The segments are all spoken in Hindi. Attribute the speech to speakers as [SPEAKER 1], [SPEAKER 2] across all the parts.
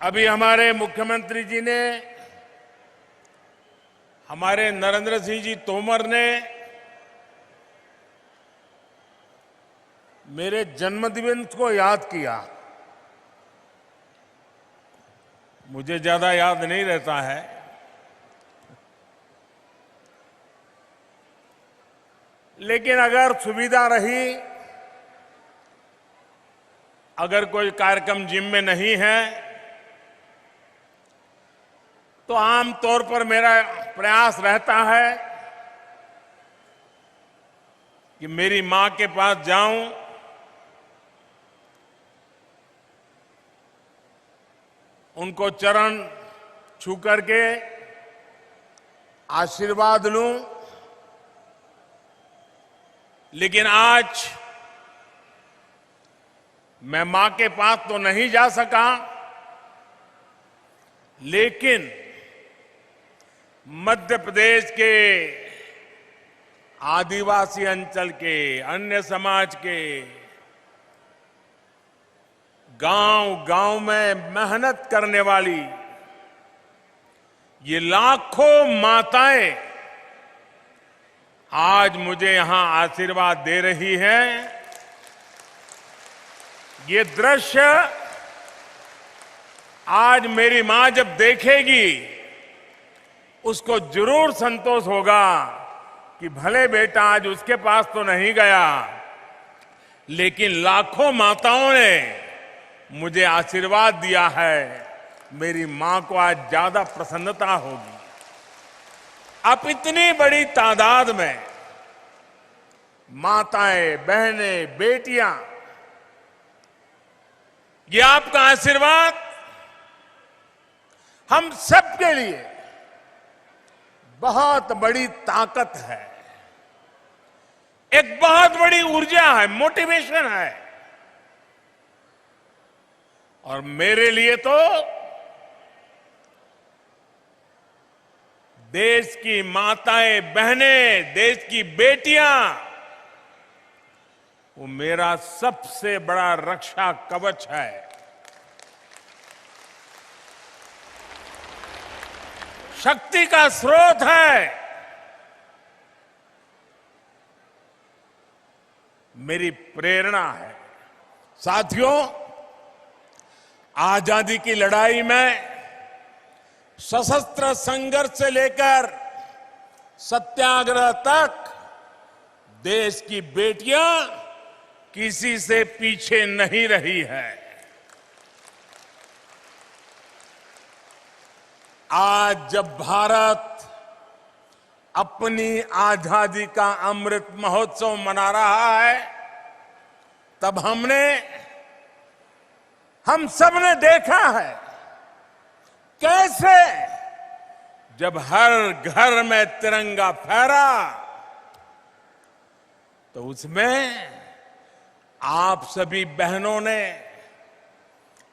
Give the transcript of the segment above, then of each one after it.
[SPEAKER 1] अभी हमारे मुख्यमंत्री जी ने, हमारे नरेंद्र सिंह जी तोमर ने मेरे जन्मदिन को याद किया। मुझे ज्यादा याद नहीं रहता है, लेकिन अगर सुविधा रही, अगर कोई कार्यक्रम जिम में नहीं है, तो आमतौर पर मेरा प्रयास रहता है कि मेरी मां के पास जाऊं, उनको चरण छू करके आशीर्वाद लूं। लेकिन आज मैं मां के पास तो नहीं जा सका, लेकिन मध्य प्रदेश के आदिवासी अंचल के, अन्य समाज के गांव-गांव में मेहनत करने वाली ये लाखों माताएं आज मुझे यहां आशीर्वाद दे रही हैं। ये दृश्य आज मेरी मां जब देखेगी, उसको जरूर संतोष होगा कि भले बेटा आज उसके पास तो नहीं गया, लेकिन लाखों माताओं ने मुझे आशीर्वाद दिया है। मेरी मां को आज ज्यादा प्रसन्नता होगी। अब इतनी बड़ी तादाद में माताएं, बहनें, बेटियां, ये आपका आशीर्वाद हम सबके लिए बहुत बड़ी ताकत है, एक बहुत बड़ी ऊर्जा है, मोटिवेशन है। और मेरे लिए तो देश की माताएं, बहनें, देश की बेटियां, वो मेरा सबसे बड़ा रक्षा कवच है। शक्ति का स्रोत है। मेरी प्रेरणा है। साथियों, आजादी की लड़ाई में सशस्त्र संघर्ष से लेकर सत्याग्रह तक देश की बेटियां किसी से पीछे नहीं रही है। आज जब भारत अपनी आजादी का अमृत महोत्सव मना रहा है, तब हम सब ने देखा है कैसे जब हर घर में तिरंगा फहरा, तो उसमें आप सभी बहनों ने,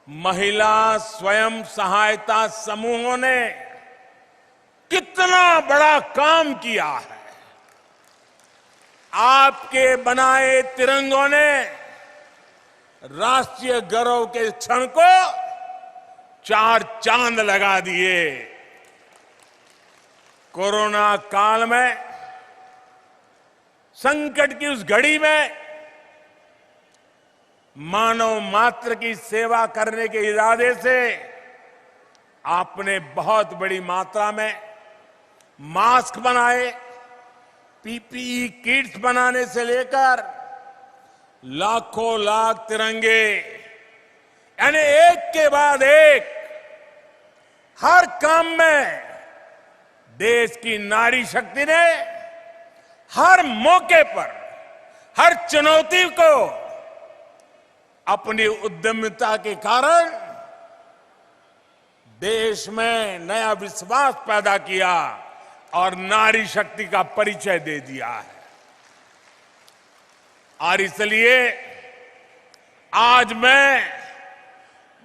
[SPEAKER 1] महिला स्वयं सहायता समूहों ने कितना बड़ा काम किया है। आपके बनाए तिरंगों ने राष्ट्रीय गौरव के क्षण को चार चांद लगा दिए। कोरोना काल में, संकट की उस घड़ी में मानव मात्र की सेवा करने के इरादे से आपने बहुत बड़ी मात्रा में मास्क बनाए, पीपीई किट्स बनाने से लेकर लाखों लाख तिरंगे, यानी एक के बाद एक हर काम में देश की नारी शक्ति ने हर मौके पर, हर चुनौती को अपनी उद्यमिता के कारण देश में नया विश्वास पैदा किया और नारी शक्ति का परिचय दे दिया है। और इसलिए आज मैं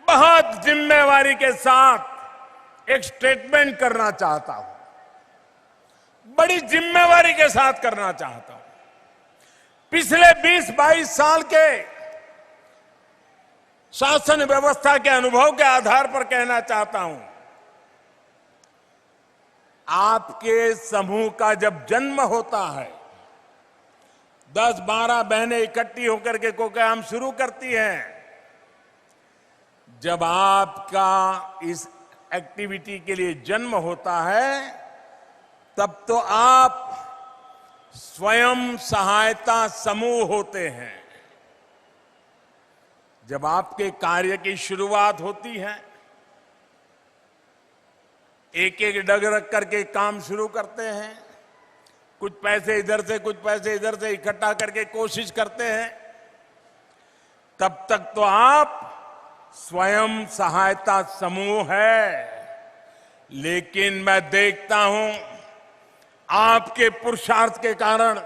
[SPEAKER 1] बहुत जिम्मेवारी के साथ एक स्टेटमेंट करना चाहता हूं, बड़ी जिम्मेवारी के साथ करना चाहता हूं। पिछले 20-22 साल के शासन व्यवस्था के अनुभव के आधार पर कहना चाहता हूं, आपके समूह का जब जन्म होता है, 10-12 बहनें इकट्ठी होकर के कोई काम शुरू करती हैं। जब आपका इस एक्टिविटी के लिए जन्म होता है, तब तो आप स्वयं सहायता समूह होते हैं। जब आपके कार्य की शुरुआत होती है, एक एक डग रख करके काम शुरू करते हैं, कुछ पैसे इधर से कुछ पैसे इधर से इकट्ठा करके कोशिश करते हैं, तब तक तो आप स्वयं सहायता समूह है। लेकिन मैं देखता हूं, आपके पुरुषार्थ के कारण,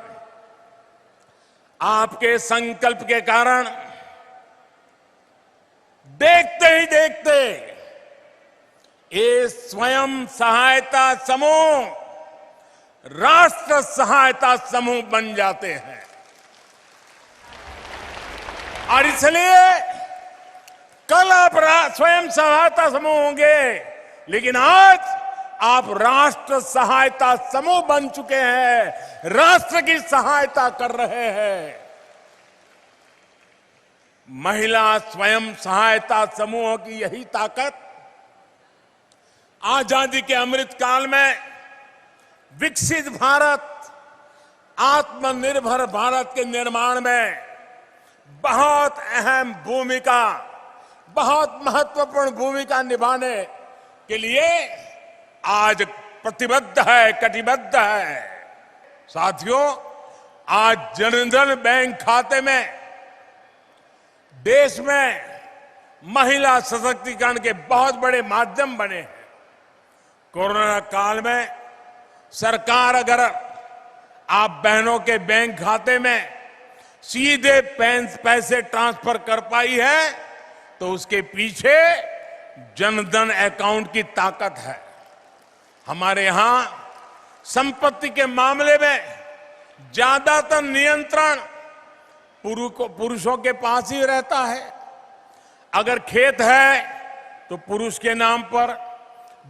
[SPEAKER 1] आपके संकल्प के कारण, देखते ही देखते ये स्वयं सहायता समूह राष्ट्र सहायता समूह बन जाते हैं। और इसलिए कल आप स्वयं सहायता समूह होंगे, लेकिन आज आप राष्ट्र सहायता समूह बन चुके हैं, राष्ट्र की सहायता कर रहे हैं। महिला स्वयं सहायता समूह की यही ताकत आजादी के अमृत काल में विकसित भारत, आत्मनिर्भर भारत के निर्माण में बहुत अहम भूमिका, बहुत महत्वपूर्ण भूमिका निभाने के लिए आज प्रतिबद्ध है, कटिबद्ध है। साथियों, आज जनधन बैंक खाते में देश में महिला सशक्तिकरण के बहुत बड़े माध्यम बने हैं। कोरोना काल में सरकार अगर आप बहनों के बैंक खाते में सीधे पैसे ट्रांसफर कर पाई है, तो उसके पीछे जनधन अकाउंट की ताकत है। हमारे यहां संपत्ति के मामले में ज्यादातर नियंत्रण पुरुषों के पास ही रहता है। अगर खेत है तो पुरुष के नाम पर,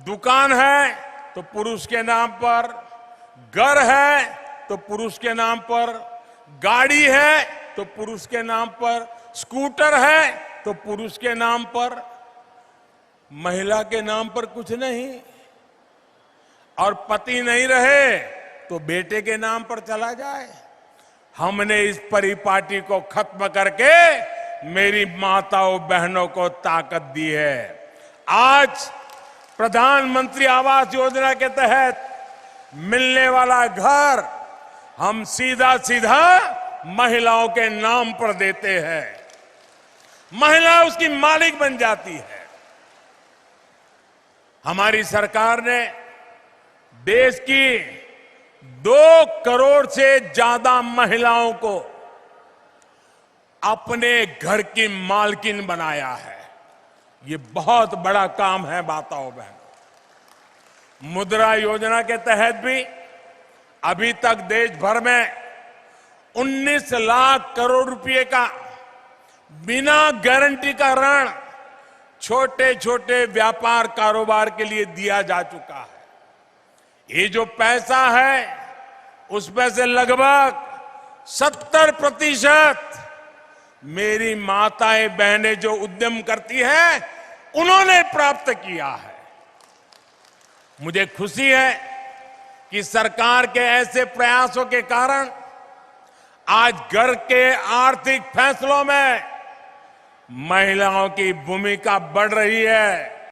[SPEAKER 1] दुकान है तो पुरुष के नाम पर, घर है तो पुरुष के नाम पर, गाड़ी है तो पुरुष के नाम पर, स्कूटर है तो पुरुष के नाम पर, महिला के नाम पर कुछ नहीं। और पति नहीं रहे तो बेटे के नाम पर चला जाए। हमने इस परिपाटी को खत्म करके मेरी माताओं बहनों को ताकत दी है। आज प्रधानमंत्री आवास योजना के तहत मिलने वाला घर हम सीधा सीधा महिलाओं के नाम पर देते हैं। महिला उसकी मालिक बन जाती है। हमारी सरकार ने देश की 2 करोड़ से ज्यादा महिलाओं को अपने घर की मालकिन बनाया है। ये बहुत बड़ा काम है माताओं बहनों। मुद्रा योजना के तहत भी अभी तक देश भर में 19 लाख करोड़ रुपए का बिना गारंटी का ऋण छोटे छोटे व्यापार कारोबार के लिए दिया जा चुका है। ये जो पैसा है उसमें से लगभग 70% मेरी माताएं बहनें जो उद्यम करती हैं उन्होंने प्राप्त किया है। मुझे खुशी है कि सरकार के ऐसे प्रयासों के कारण आज घर के आर्थिक फैसलों में महिलाओं की भूमिका बढ़ रही है।